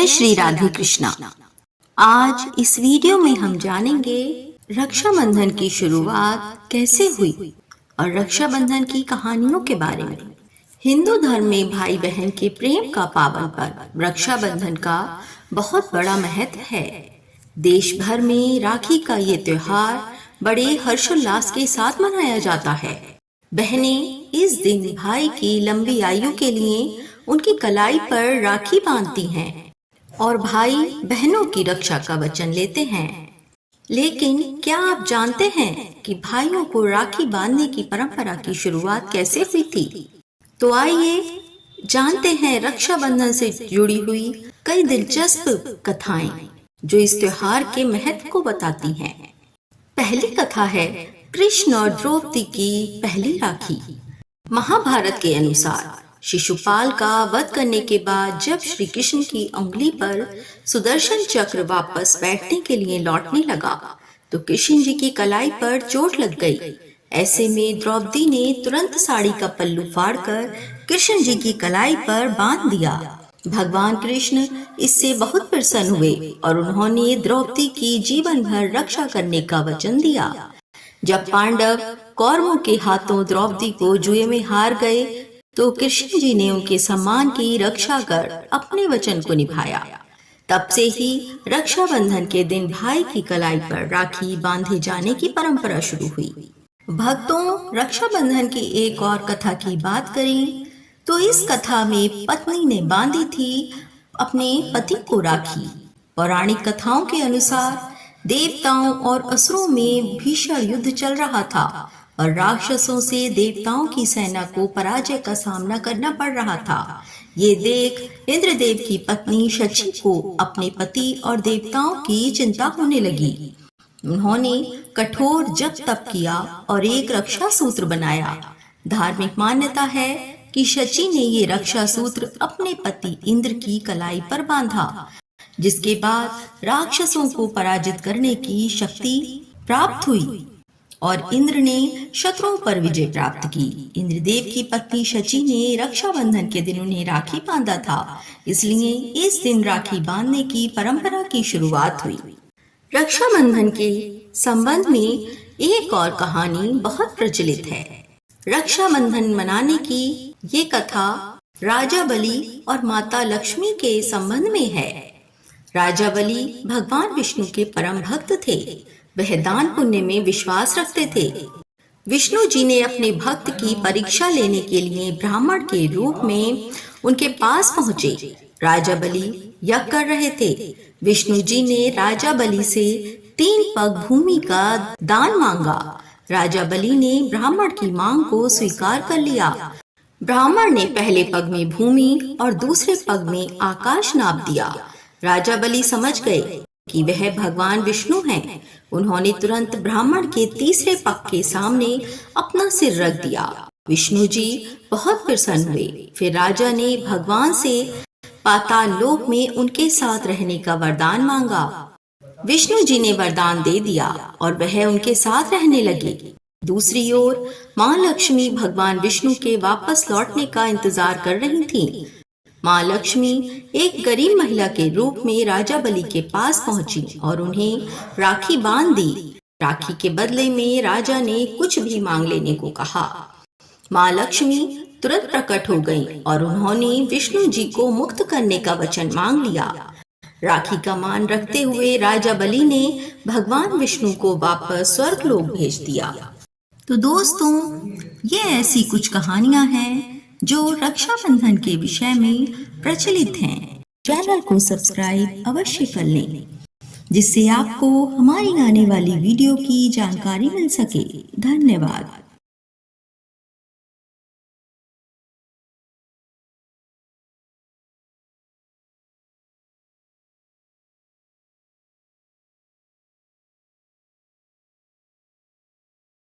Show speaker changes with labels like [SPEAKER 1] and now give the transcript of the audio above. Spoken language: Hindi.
[SPEAKER 1] श्री राधे कृष्णा। आज इस वीडियो में हम जानेंगे रक्षाबंधन की शुरुआत कैसे हुई और रक्षाबंधन की कहानियों के बारे में। हिंदू धर्म में भाई बहन के प्रेम का पावन पर्व रक्षाबंधन का बहुत बड़ा महत्व है। देश भर में राखी का ये त्योहार बड़े हर्षोल्लास के साथ मनाया जाता है। बहनें इस दिन भाई की लंबी आयु के लिए उनकी कलाई पर राखी बांधती हैं और भाई बहनों की रक्षा का वचन लेते हैं। लेकिन क्या आप जानते हैं कि भाइयों को राखी बांधने की परंपरा की शुरुआत कैसे हुई थी? तो आइए जानते हैं रक्षाबंधन से जुड़ी हुई कई दिलचस्प कथाएं जो इस त्योहार के महत्व को बताती हैं। पहली कथा है कृष्ण और द्रौपदी की पहली राखी। महाभारत के अनुसार शिशुपाल का वध करने के बाद जब श्री कृष्ण की उंगली पर सुदर्शन चक्र वापस बैठने के लिए लौटने लगा तो कृष्ण जी की कलाई पर चोट लग गई। ऐसे में द्रौपदी ने तुरंत साड़ी का पल्लू फाड़कर कृष्ण जी की कलाई पर बांध दिया। भगवान कृष्ण इससे बहुत प्रसन्न हुए और उन्होंने द्रौपदी की जीवन भर रक्षा करने का वचन दिया। जब पांडव कौरवों के हाथों द्रौपदी को जुए में हार गए तो कृष्ण जी ने उनके सम्मान की रक्षा कर अपने वचन को निभाया। तब से ही रक्षाबंधन के दिन भाई की कलाई पर राखी बांधे जाने की परंपरा शुरू हुई। भक्तों, रक्षाबंधन की एक और कथा की बात करें तो इस कथा में पत्नी ने बांधी थी अपने पति को राखी। पौराणिक कथाओं के अनुसार देवताओं और असुरों में भीषण युद्ध चल रहा था और राक्षसों से देवताओं की सेना को पराजय का सामना करना पड़ रहा था। ये देख इंद्रदेव की पत्नी शची को अपने पति और देवताओं की चिंता होने लगी। उन्होंने कठोर जप तप किया और एक रक्षा सूत्र बनाया। धार्मिक मान्यता है कि शची ने ये रक्षा सूत्र अपने पति इंद्र की कलाई पर बांधा, जिसके बाद राक्षसों को पराजित करने की शक्ति प्राप्त हुई और इंद्र ने शत्रुओं पर विजय प्राप्त की। इंद्रदेव की पत्नी शची ने रक्षाबंधन के दिन उन्हें राखी बांधा था, इसलिए इस दिन राखी बांधने की परंपरा की शुरुआत हुई। रक्षाबंधन के संबंध में एक और कहानी बहुत प्रचलित है। रक्षाबंधन मनाने की ये कथा राजा बलि और माता लक्ष्मी के संबंध में है। राजा बलि भगवान विष्णु के परम भक्त थे। वह दान पुण्य में विश्वास रखते थे। विष्णु जी ने अपने भक्त की परीक्षा लेने के लिए ब्राह्मण के रूप में उनके पास पहुंचे। राजा बलि यज्ञ कर रहे थे। विष्णु जी ने राजा बलि से 3 पग भूमि का दान मांगा। राजा बलि ने ब्राह्मण की मांग को स्वीकार कर लिया। ब्राह्मण ने पहले पग में भूमि और दूसरे पग में आकाश नाप दिया। राजा बलि समझ गए कि वह भगवान विष्णु हैं। उन्होंने तुरंत ब्राह्मण के तीसरे पग के सामने अपना सिर रख दिया। विष्णु जी बहुत प्रसन्न हुए। फिर राजा ने भगवान से पाताल लोक में उनके साथ रहने का वरदान मांगा। विष्णु जी ने वरदान दे दिया और वह उनके साथ रहने लगे। दूसरी ओर माँ लक्ष्मी भगवान विष्णु के वापस लौटने का इंतजार कर रही थीं। माँ लक्ष्मी एक गरीब महिला के रूप में राजा बलि के पास पहुंची और उन्हें राखी बांध दी। राखी के बदले में राजा ने कुछ भी मांग लेने को कहा। माँ लक्ष्मी तुरंत प्रकट हो गईं और उन्होंने विष्णु जी को मुक्त करने का वचन मांग लिया। राखी का मान रखते हुए राजा बलि ने भगवान विष्णु को वापस स्वर्गलोक भेज दिया। तो दोस्तों, ये ऐसी कुछ कहानियां हैं जो रक्षाबंधन के विषय में प्रचलित हैं। चैनल को सब्सक्राइब अवश्य कर लें, जिससे आपको हमारी आने वाली वीडियो की जानकारी मिल सके। धन्यवाद।